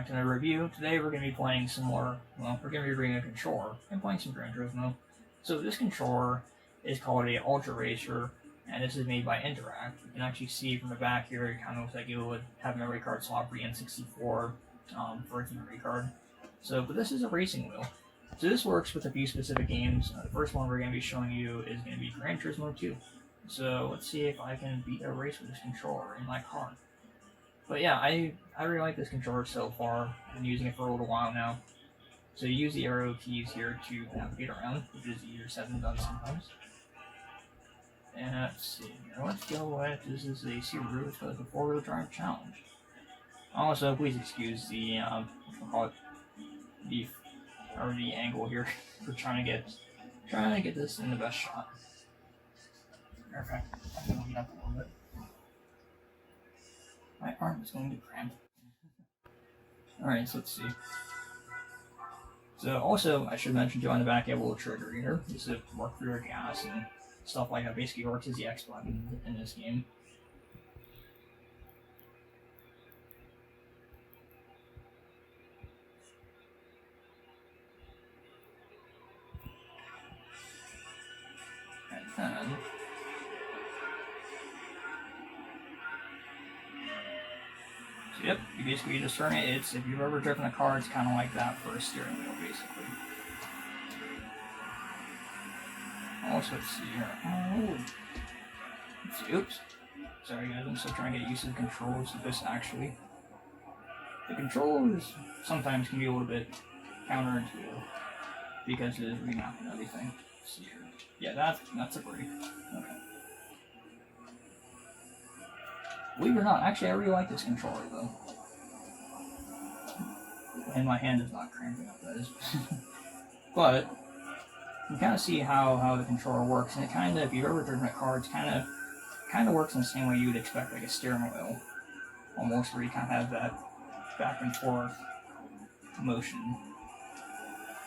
to my review. Today we're going to be playing some more, well, we're going to be bringing a controller and playing some Gran Turismo. So this controller is called a Ultra Racer, and this is made by Interact. You can actually see from the back here, it kind of looks like it would have a memory card slot for the N64 for its memory card. So, but this is a racing wheel. So this works with a few specific games. The first one we're going to be showing you is going to be Gran Turismo 2. So let's see if I can beat a race with this controller in my car. But yeah, I really like this controller so far. I've been using it for a little while now. So you use the arrow keys here to navigate around, which is easier said than done sometimes. And let's see, now let's go with, this is a Subaru, it's called the 4-wheel drive challenge. Also, please excuse the, whatchamacallit, the angle here for trying to get this in the best shot. Matter of fact, I'm going to heat up a little bit. My arm is going to cramp. Alright, so let's see. So also, I should mention too, on the back you have a little trigger here. This is to work through your gas and stuff like that. Basically works as the X button in this game. And then so yep, you basically just turn it. It's, if you've ever driven a car, it's kind of like that for a steering wheel, basically. Also, let's see here. Oh, let's see. Oops. Sorry guys, I'm still trying to get used to the controls of this actually. The controls sometimes can be a little bit counterintuitive because it is remapping everything. Let's see here. Yeah, that's a break. Okay. Believe it or not, actually I really like this controller though. And my hand is not cramping up, that is. But you kind of see how the controller works, and it kind of, if you've ever driven a car, it's kind of works in the same way you would expect like a steering wheel, almost, where you kind of have that back and forth motion,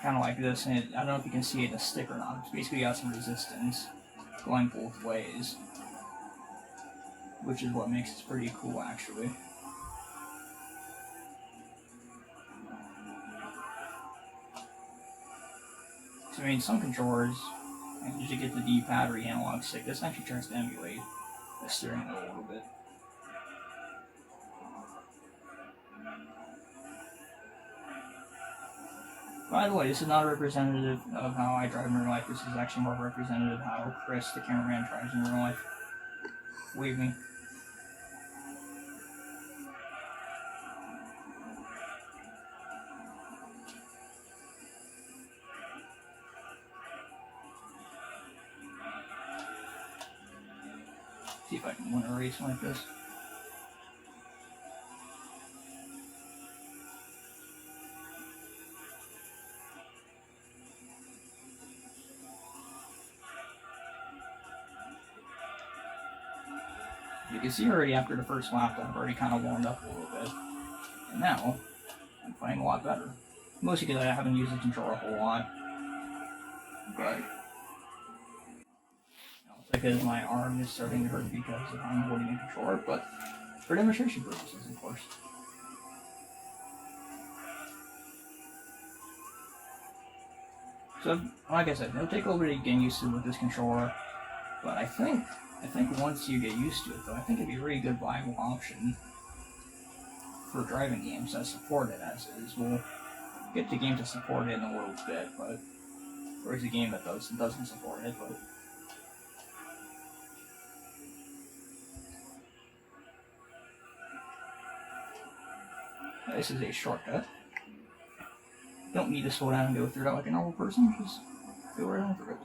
kind of like this. And I don't know if you can see it in the stick or not. It's basically got some resistance going both ways, which is what makes it pretty cool actually. So, I mean, some controllers, I usually get the D-pad or the analog stick. This actually tries to emulate the steering wheel a little bit. By the way, this is not a representative of how I drive in real life. This is actually more representative of how Chris, the cameraman, drives in real life. Believe me. See if I can win a race like this. You can see already after the first lap that I've already kind of warmed up a little bit. And now, I'm playing a lot better. Mostly because I haven't used the controller a whole lot. But because my arm is starting to hurt because I'm holding the controller, but for demonstration purposes, of course. So, like I said, it'll take a little bit of getting used to with this controller, but I think once you get used to it, though, I think it'd be a really good viable option for driving games that support it as is. We'll get the game to support it in a little bit, but there's a game that doesn't support it, but this is a shortcut. Don't need to slow down and go through that like a normal person, just go right on through it.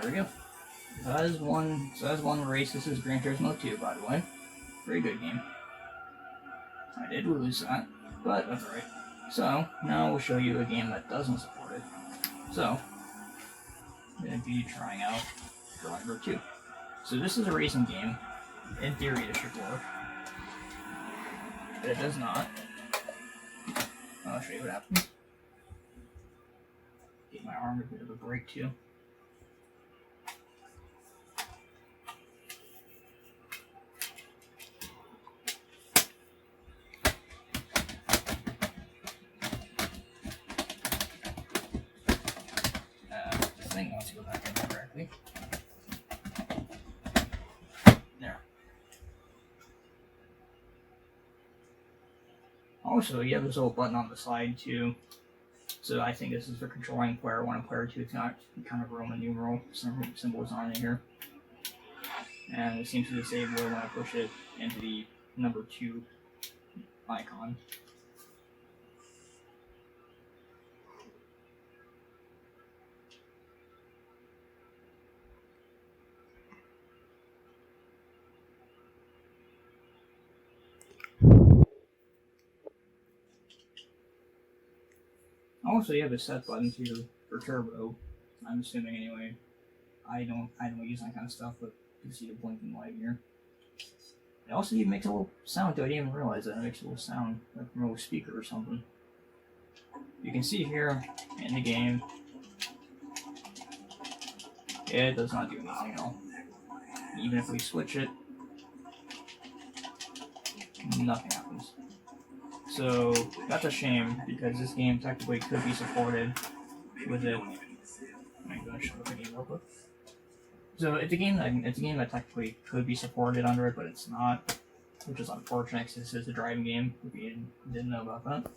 There we go. So that is one race. This is Gran Turismo 2, by the way. Very good game. I did lose that, but that's alright. So, now we'll show you a game that doesn't support it. So, going to be trying out Driver 2. So this is a racing game. In theory, it should work. But it does not. I'll show you what happens. Get my arm a bit of a break too. The thing wants to go back in there correctly. There. Also, you have this little button on the side too. So I think this is for controlling player 1 and player 2. It's not kind of Roman numeral symbols on it here. And it seems to disable it when I push it into the number 2 icon. Also, you have a set button here for turbo. I'm assuming anyway. I don't use that kind of stuff, but you can see the blinking light here. It also even makes a little sound too. I didn't even realize that. It makes a little sound, like from a little speaker or something. You can see here in the game, it does not do anything at all. Even if we switch it, nothing happens. So that's a shame because this game technically could be supported with it. I'm going to show the game real quick. So it's a game that technically could be supported under it, but it's not, which is unfortunate because this is a driving game. If you didn't know about that.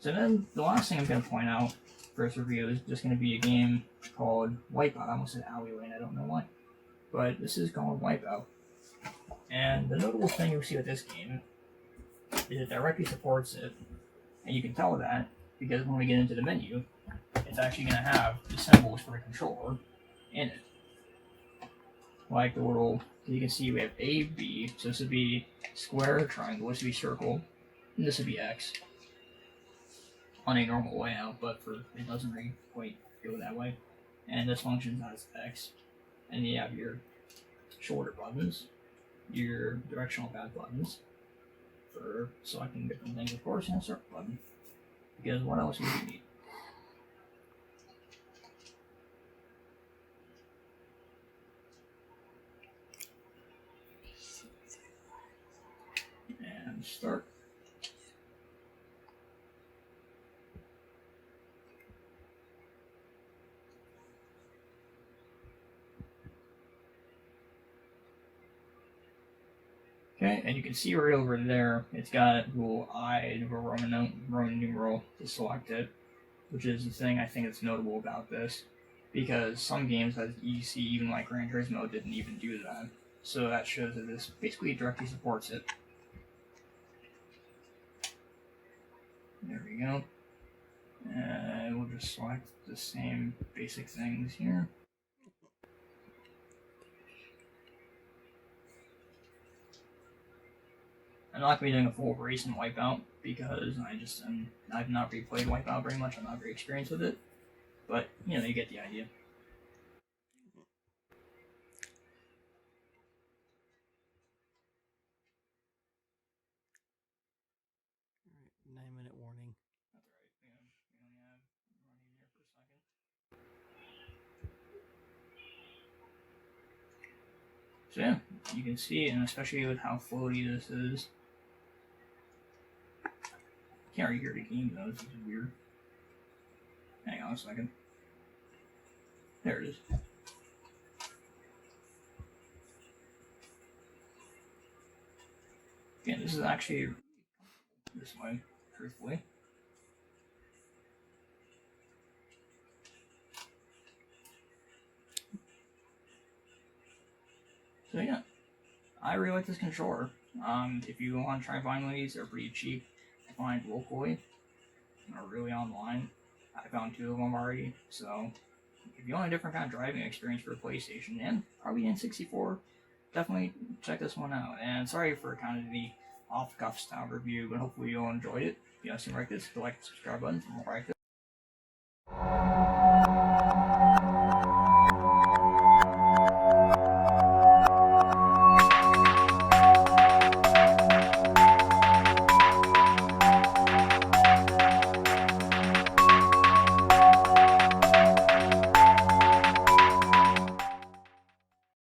So then the last thing I'm going to point out for this review is just going to be a game called Wipeout. I almost said Alleyway, I don't know why, but this is called Wipeout. And the notable thing you'll see with this game is it directly supports it, and you can tell that because when we get into the menu, it's actually going to have the symbols for the controller in it. Like the little, you can see we have A, B, so this would be square, triangle, this would be circle, and this would be X. On a normal layout, but it doesn't really quite go that way. And this functions as X. And you have your shoulder buttons, your directional pad buttons, for selecting different things, of course, and a circle button. Because what else would you need? And start. Okay, and you can see right over there, it's got a little I, the Roman numeral to select it, which is the thing I think that's notable about this, because some games, as you see, even like Gran Turismo, didn't even do that. So that shows that this basically directly supports it. There we go. And we'll just select the same basic things here. I'm not going to be doing a full race in Wipeout because I've not replayed Wipeout very much. I'm not very experienced with it, but you get the idea. Alright, 9-minute warning. That's alright. We only have running here for a second. So yeah, you can see, and especially with how floaty this is. Can't really hear the game though, this is weird. Hang on a second. There it is. Again, this is actually this way, truthfully. So yeah, I really like this controller. If you want to try find one of these, they're pretty cheap to find locally or really online. I found 2 of them already, so if you want a different kind of driving experience for a PlayStation and probably N64, definitely check this one out. And sorry for kind of the off-the-cuff style review, but hopefully you all enjoyed it. If you guys seem like this, hit the like and subscribe button for more like this.